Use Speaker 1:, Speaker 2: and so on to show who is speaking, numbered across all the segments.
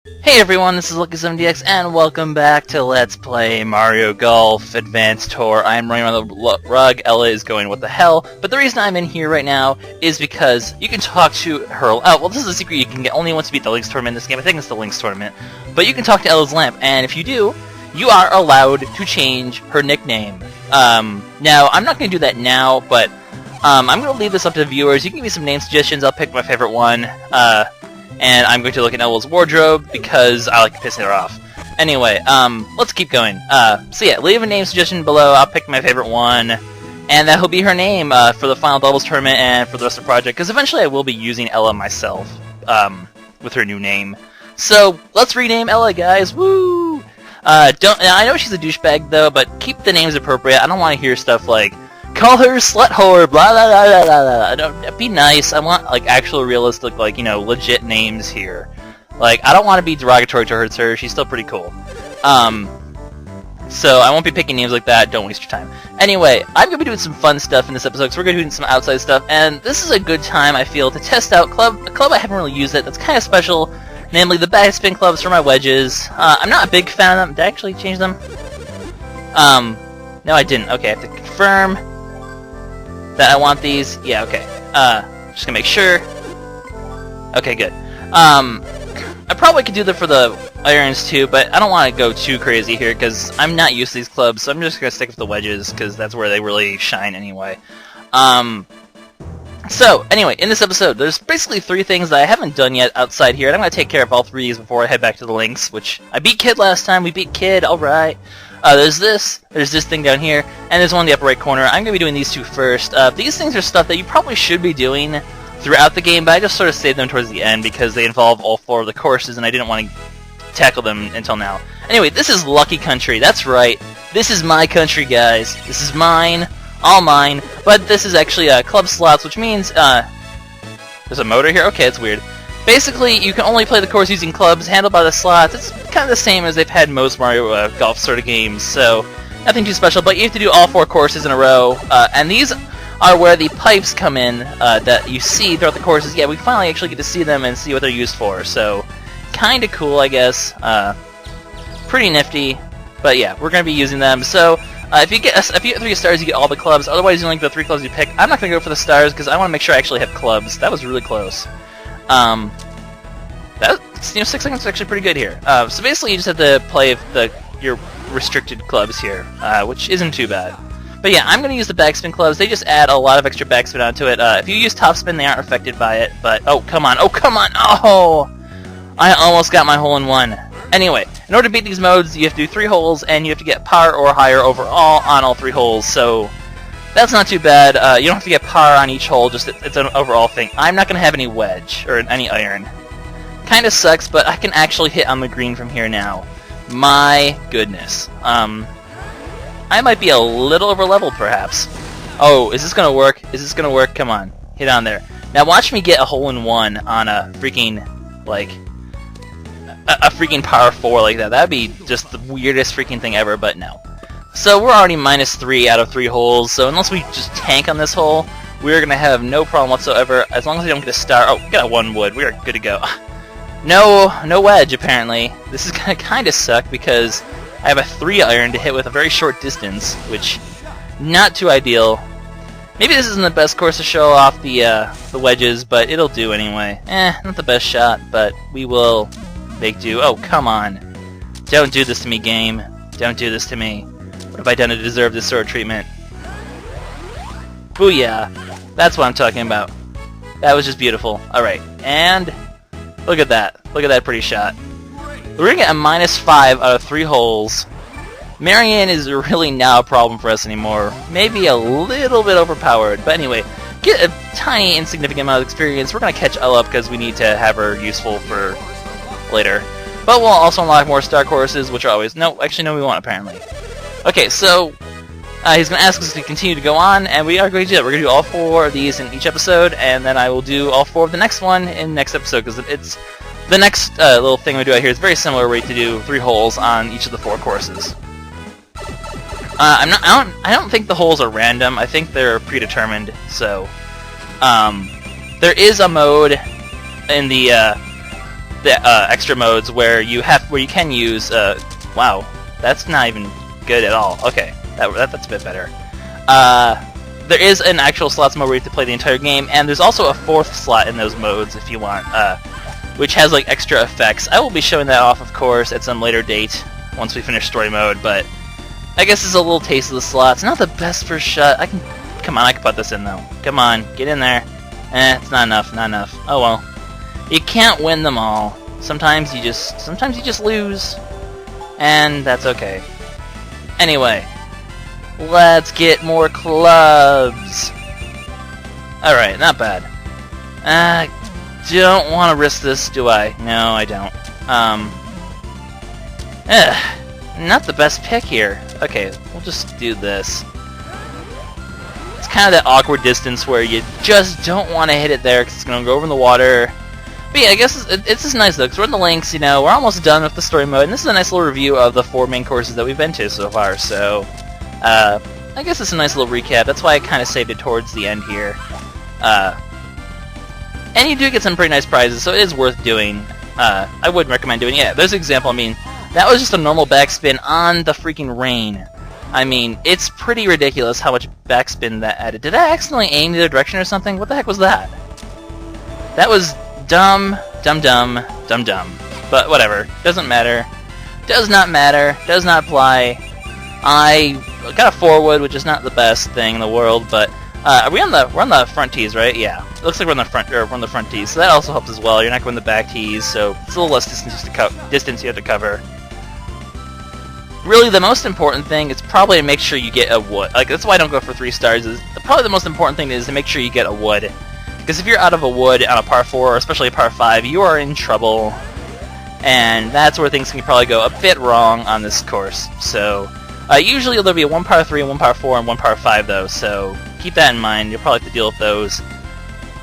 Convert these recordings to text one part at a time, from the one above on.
Speaker 1: Hey everyone, this is LuckySevenDX, and welcome back to Let's Play Mario Golf Advanced Tour. I'm running around the rug, Ella is going, what the hell? But the reason I'm in here right now is because you can talk to her... Oh, well, this is a secret you can get only once you beat the Lynx tournament in this game. I think it's the Lynx tournament. But you can talk to Ella's lamp, and if you do, you are allowed to change her nickname. Now, I'm not going to do that now, but I'm going to leave this up to the viewers. You can give me some name suggestions, I'll pick my favorite one. And I'm going to look at Ella's wardrobe because I like pissing her off. Anyway, let's keep going. So yeah, leave a name suggestion below. I'll pick my favorite one, and that'll be her name for the final doubles tournament and for the rest of the project. Because eventually I will be using Ella myself with her new name. So let's rename Ella, guys. Woo! I know she's a douchebag though, but keep the names appropriate. I don't want to hear stuff like call her slut whore, blah blah blah blah blah. Don't be nice. I want like actual realistic, like, you know, legit names here. Like, I don't want to be derogatory towards her. She's still pretty cool. So I won't be picking names like that. Don't waste your time. Anyway, I'm gonna be doing some fun stuff in this episode. So we're gonna do some outside stuff, and this is a good time, I feel, to test out a club I haven't really used it. That's kind of special, namely the backspin clubs for my wedges. I'm not a big fan of them. Did I actually change them? No, I didn't. Okay, I have to confirm that I want these. Yeah, okay. Just gonna make sure. Okay, good. I probably could do that for the irons too, but I don't want to go too crazy here because I'm not used to these clubs, so I'm just gonna stick with the wedges because that's where they really shine anyway. So, anyway, in this episode, there's basically 3 things that I haven't done yet outside here, and I'm gonna take care of all 3 of these before I head back to the links, which I beat Kid last time. We beat Kid, alright. There's this thing down here, and there's one in the upper right corner. I'm going to be doing these 2 first. These things are stuff that you probably should be doing throughout the game, but I just sort of saved them towards the end because they involve all 4 of the courses, and I didn't want to tackle them until now. Anyway, this is Lucky Country. That's right. This is my country, guys. This is mine. All mine. But this is actually club slots, which means... there's a motor here? Okay, that's weird. Basically, you can only play the course using clubs handled by the slots. It's kind of the same as they've had most Mario Golf sort of games, so nothing too special, but you have to do all 4 courses in a row, and these are where the pipes come in that you see throughout the courses. Yeah, we finally actually get to see them and see what they're used for, so kind of cool, I guess. Pretty nifty, but yeah, we're going to be using them. So if you get 3 stars, you get all the clubs. Otherwise, you only get the 3 clubs you pick. I'm not going to go for the stars because I want to make sure I actually have clubs. That was really close. That, 6 seconds is actually pretty good here. So basically, you just have to play your restricted clubs here, which isn't too bad. But yeah, I'm going to use the backspin clubs. They just add a lot of extra backspin onto it. If you use topspin, they aren't affected by it. But oh, come on! Oh, come on! Oh, I almost got my hole in one. Anyway, in order to beat these modes, you have to do 3 holes, and you have to get par or higher overall on all 3 holes. So that's not too bad. You don't have to get par on each hole. Just it's an overall thing. I'm not going to have any wedge or any iron. Kinda sucks, but I can actually hit on the green from here now. My goodness. I might be a little over leveled, perhaps. Oh, is this gonna work? Is this gonna work? Come on, hit on there. Now watch me get a hole in one on a freaking, like, a freaking par 4 like that. That'd be just the weirdest freaking thing ever, but no. So we're already -3 out of 3 holes, so unless we just tank on this hole, we're gonna have no problem whatsoever, as long as we don't get a star. Oh, we got a 1 wood. We are good to go. No wedge, apparently. This is gonna kinda suck because I have a 3 iron to hit with a very short distance, which, not too ideal. Maybe this isn't the best course to show off the wedges, but it'll do anyway. Not the best shot, but we will make do. Oh, come on. Don't do this to me, game. Don't do this to me. What have I done to deserve this sort of treatment? Booyah. That's what I'm talking about. That was just beautiful. Alright, and look at that. Look at that pretty shot. We're going to get a -5 out of 3 holes. Marianne is really not a problem for us anymore. Maybe a little bit overpowered. But anyway, get a tiny, insignificant amount of experience. We're going to catch Ella up because we need to have her useful for later. But we'll also unlock more star courses, which are always... No, actually, no, we won't, apparently. Okay, so he's going to ask us to continue to go on, and we are going to do that. We're going to do all 4 of these in each episode, and then I will do all 4 of the next one in next episode, because it's... The next little thing we do out here is very similar, where you have to do 3 holes on each of the 4 courses. I don't think the holes are random. I think they're predetermined. So, there is a mode in the the extra modes where you can use. Wow, that's not even good at all. Okay, that's a bit better. There is an actual slots mode where you have to play the entire game, and there's also a 4th slot in those modes if you want, which has like extra effects. I will be showing that off, of course, at some later date once we finish story mode. But I guess it's a little taste of the slots. Not the best first shot. Come on, I can put this in though. Come on, get in there. It's not enough. Not enough. Oh well. You can't win them all. Sometimes you just lose, and that's okay. Anyway, let's get more clubs. Alright, not bad. Don't want to risk this, do I? No, I don't. Not the best pick here. Okay, we'll just do this. It's kind of that awkward distance where you just don't want to hit it there because it's going to go over in the water. But yeah, I guess it's just nice though, because we're in the links, you know, we're almost done with the story mode, and this is a nice little review of the 4 main courses that we've been to so far, so I guess it's a nice little recap. That's why I kind of saved it towards the end here. And you do get some pretty nice prizes, so it is worth doing. I would recommend doing it. Yeah, there's an example. I mean, that was just a normal backspin on the freaking rain. I mean, it's pretty ridiculous how much backspin that added. Did I accidentally aim the other direction or something? What the heck was that? That was dumb. But whatever. Doesn't matter. Does not matter. Does not apply. I got a forward, which is not the best thing in the world, but we're on the front tees, right? Yeah. It looks like we're on the front tees, so that also helps as well. You're not going the back tees, so it's a little less distance you have to cover. Really, the most important thing is probably to make sure you get a wood. Like, that's why I don't go for 3 stars. Probably the most important thing is to make sure you get a wood. Because if you're out of a wood on a par 4, or especially a par 5, you are in trouble. And that's where things can probably go a bit wrong on this course. So, usually there'll be a 1 par 3, and 1 par 4, and 1 par 5, though. So, keep that in mind. You'll probably have to deal with those.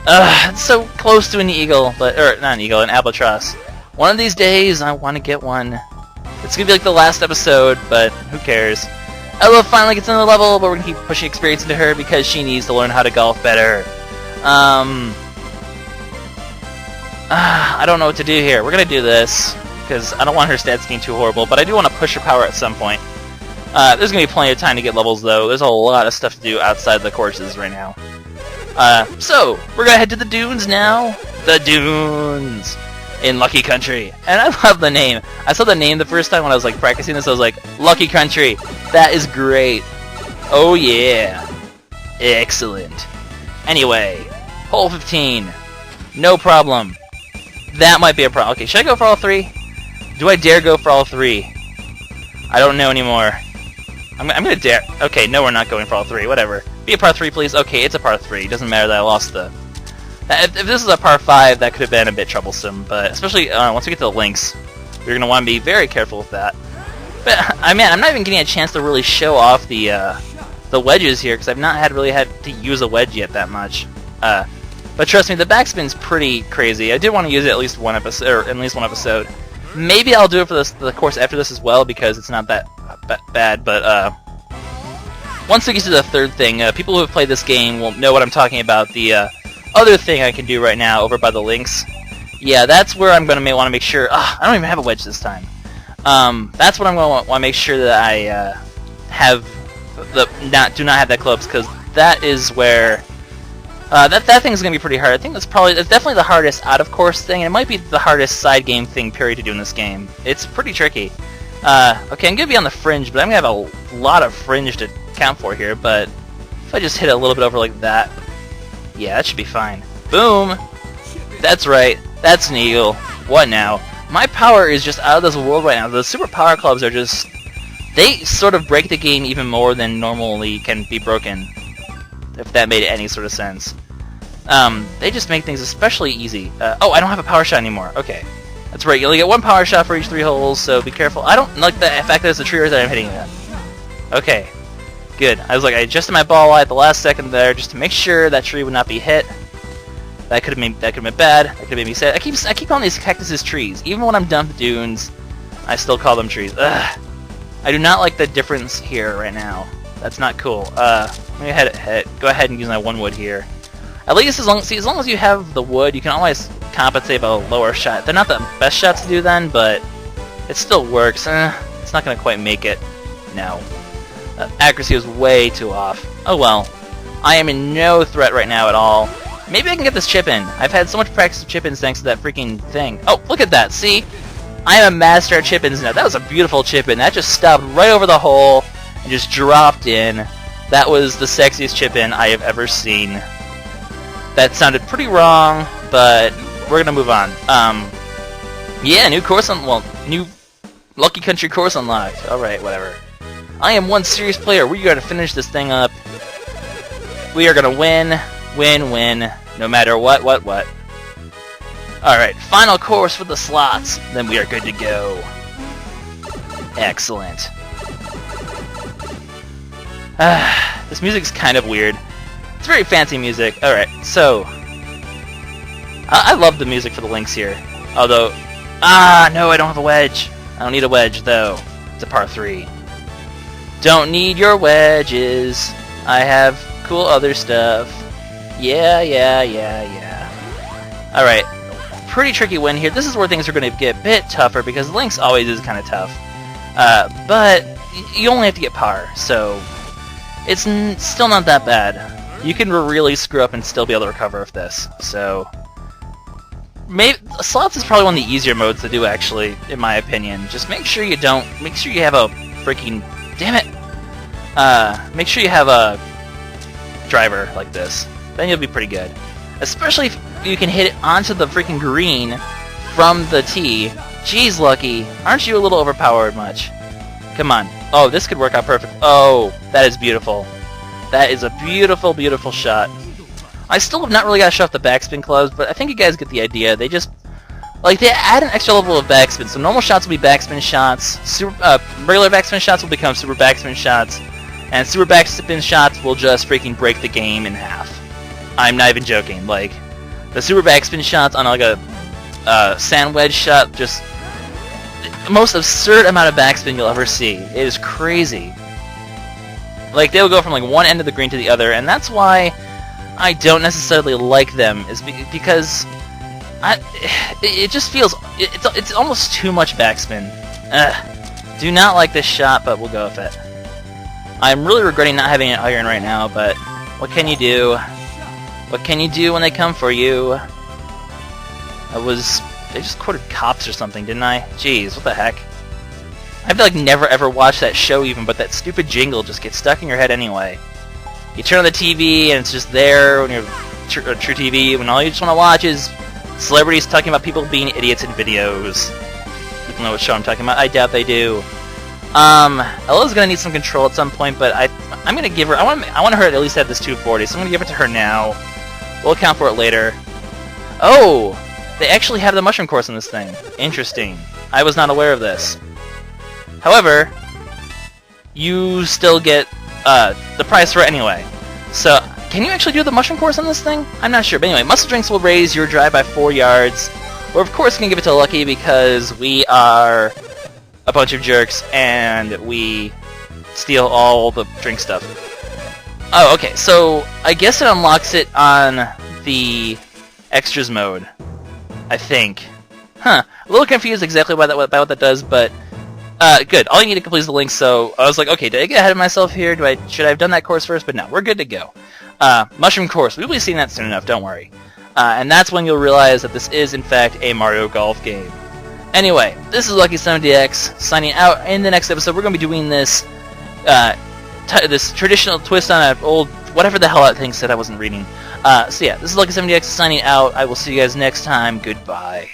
Speaker 1: It's so close to an eagle, or not an eagle, an albatross. One of these days, I want to get one. It's gonna be like the last episode, but who cares? Ella finally gets another level, but we're gonna keep pushing experience into her because she needs to learn how to golf better. I don't know what to do here. We're gonna do this because I don't want her stats getting too horrible, but I do want to push her power at some point. There's gonna be plenty of time to get levels, though. There's a lot of stuff to do outside the courses right now. So we're gonna head to the dunes now. The dunes in Lucky Country, and I love the name. I saw the name the first time when I was like practicing this. I was like, Lucky Country. That is great. Oh yeah, excellent. Anyway, hole 15. No problem. That might be a problem. Okay, should I go for all 3? Do I dare go for all 3? I don't know anymore. I'm gonna dare. Okay, no, we're not going for all 3. Whatever. Be a par 3, please. Okay, it's a par 3. Doesn't matter that I lost the... If this is a par 5, that could have been a bit troublesome, but especially once we get to the links, we're going to want to be very careful with that. But, I'm not even getting a chance to really show off the wedges here, because I've not really had to use a wedge yet that much. But trust me, the backspin's pretty crazy. I did want to use it at least one episode, Maybe I'll do it for the course after this as well, because it's not that bad, but once we get to the third thing, people who have played this game will know what I'm talking about. The other thing I can do right now over by the links, yeah, that's where I'm going to want to make sure... I don't even have a wedge this time. That's what I'm going to want to make sure that I do not have that clubs, because that is where... that thing's going to be pretty hard. I think it's definitely the hardest out-of-course thing, and it might be the hardest side game thing, period, to do in this game. It's pretty tricky. Okay, I'm going to be on the fringe, but I'm going to have a lot of fringe to count for here, but if I just hit it a little bit over like that, yeah, that should be fine. Boom! That's right. That's an eagle. What now? My power is just out of this world right now. The super power clubs are just... They sort of break the game even more than normally can be broken. If that made any sort of sense. They just make things especially easy. Oh, I don't have a power shot anymore. Okay. That's right. You only get 1 power shot for each 3 holes, so be careful. I don't like the fact that there's a tree that I'm hitting at. Okay. Good. I was like, I adjusted my ball at the last second there just to make sure that tree would not be hit. That could have been bad. That could have made me sad. I keep calling these cactuses trees. Even when I'm done with dunes, I still call them trees. Ugh. I do not like the difference here right now. That's not cool. Let me go ahead and use my 1 wood here. At least as long as you have the wood, you can always compensate by a lower shot. They're not the best shots to do then, but it still works. It's not going to quite make it. No. Accuracy was way too off. Oh well. I am in no threat right now at all. Maybe I can get this chip in. I've had so much practice with chip-ins thanks to that freaking thing. Oh, look at that. See? I am a master at chip-ins now. That was a beautiful chip-in. That just stopped right over the hole and just dropped in. That was the sexiest chip-in I have ever seen. That sounded pretty wrong, but we're going to move on. Yeah, new course new Lucky Country course unlocked. Alright, whatever. I am one serious player. We are going to finish this thing up. We are going to win, no matter what. Alright, final course for the slots. Then we are good to go. Excellent. This music's kind of weird. It's very fancy music. Alright, so... I love the music for the links here. Although... no, I don't have a wedge. I don't need a wedge, though. It's a par 3. Don't need your wedges. I have cool other stuff. Yeah. Alright. Pretty tricky win here. This is where things are going to get a bit tougher, because links always is kind of tough. But you only have to get par, so... It's still not that bad. You can really screw up and still be able to recover with this. So, maybe slots is probably one of the easier modes to do, actually, in my opinion. Just make sure you have a freaking, damn it. Make sure you have a driver like this. Then you'll be pretty good. Especially if you can hit it onto the freaking green from the tee. Jeez, Lucky, aren't you a little overpowered much? Come on. Oh, this could work out perfect. Oh, that is beautiful. That is a beautiful, beautiful shot. I still have not really got to show off the backspin clubs, but I think you guys get the idea. They just... they add an extra level of backspin. So normal shots will be backspin shots. Regular backspin shots will become super backspin shots. And super backspin shots will just freaking break the game in half. I'm not even joking. Like, the super backspin shots on like a sand wedge shot, just... most absurd amount of backspin you'll ever see. It is crazy. Like, they'll go from like one end of the green to the other, and that's why I don't necessarily like them, is because it just feels it's almost too much backspin. Do not like this shot, but we'll go with it. I'm really regretting not having an iron right now, but what can you do? What can you do when they come for you? They just quoted Cops or something, didn't I? Jeez, what the heck? I've like never ever watched that show even, but that stupid jingle just gets stuck in your head anyway. You turn on the TV and it's just there when you're True TV, when all you just want to watch is celebrities talking about people being idiots in videos. I don't know what show I'm talking about. I doubt they do. Ella's gonna need some control at some point, but I'm gonna give her. I want her to at least have this 240, so I'm gonna give it to her now. We'll account for it later. Oh, they actually have the mushroom course in this thing. Interesting. I was not aware of this. However, you still get the prize for it anyway. So, can you actually do the mushroom course on this thing? I'm not sure. But anyway, muscle drinks will raise your drive by 4 yards. We're of course going to give it to Lucky because we are a bunch of jerks and we steal all the drink stuff. Oh, okay. So, I guess it unlocks it on the extras mode. I think. Huh. A little confused exactly by what that does, but... good. All you need to complete is the link, so I was like, okay, did I get ahead of myself here? Should I have done that course first? But no, we're good to go. Mushroom course. We'll be seeing that soon enough, don't worry. And that's when you'll realize that this is, in fact, a Mario Golf game. Anyway, this is LuckySevenDX, signing out. In the next episode, we're going to be doing this, this traditional twist on an old, whatever the hell that thing said I wasn't reading. So yeah, this is LuckySevenDX, signing out. I will see you guys next time. Goodbye.